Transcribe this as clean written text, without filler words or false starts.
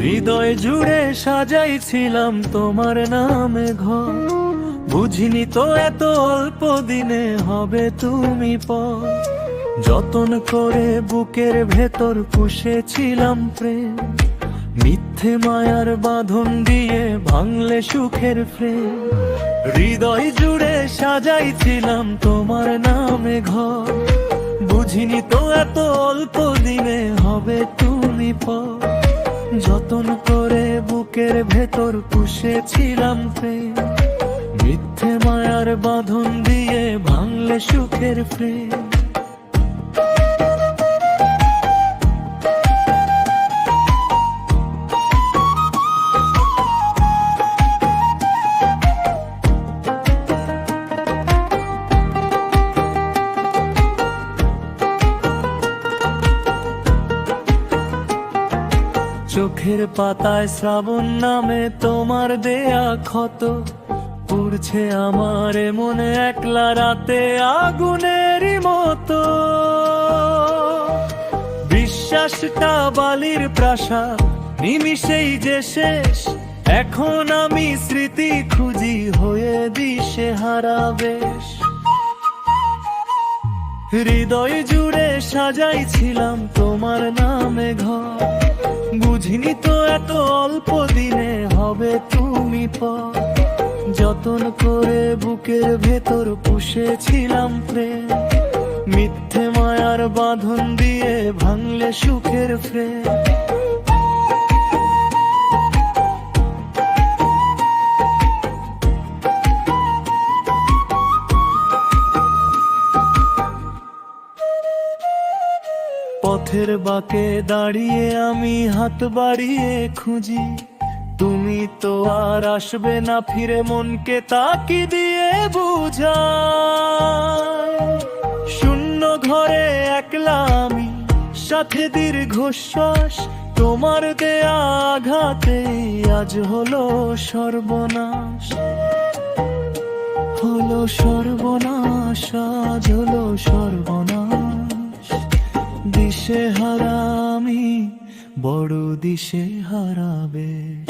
হৃদয় জুড়ে সাজাইছিলাম তোমার নামে ঘর, বুঝিনি তো এত অল্প দিনে হবে তুমি পর। যতন করে বুকের ভেতর পুষেছিলাম প্রেম, মিথ্যে মায়ার বাঁধন দিয়ে ভাঙলে সুখের প্রেম। হৃদয় জুড়ে সাজাইছিলাম তোমার নামে ঘর, বুঝিনি তো এত অল্প দিনে হবে তুমি পর। যতন করে বুকের ভেতর পুষেছিলাম প্রেম, মিথ্যে মায়ার বাঁধন দিয়ে ভাঙলে সুখের প্রেম। চোখের পাতায় শ্রাবণ নামে তোমার দেয়া ক্ষত, পুড়ছে আমার মনে একলা রাতে আগুনেরই মতো। বিশ্বাসটা বালির প্রাসাদ, নিমিষেই যে শেষ। এখন আমি স্মৃতি খুঁজি হয়ে দিশে হারা বেশ। হৃদয় জুড়ে সাজাইছিলাম তোমার নামে ঘর, বুঝিনি তো এত অল্প দিনে হবে তুমি পর। যতন করে বুকের ভেতর পুষেছিলাম প্রেম, মিথ্যে মায়ার বাঁধন দিয়ে ভাঙলে সুখের প্রেম। পথের বাঁকে দাঁড়িয়ে আমি হাত বাড়িয়ে খুঁজি, তুমি তো আর আসবে না ফিরে মনকে তাকি দিয়ে বুঝাই। শূন্য ঘরে একলা আমি, সাথে দীর্ঘশ্বাস। তোমার দেয়া আঘাতে আজ হলো সর্বনাশ, হলো সর্বনাশ, আজ হলো সর্বনাশ। দিশে হারা আমি, বড় দিশে হারা বেশ।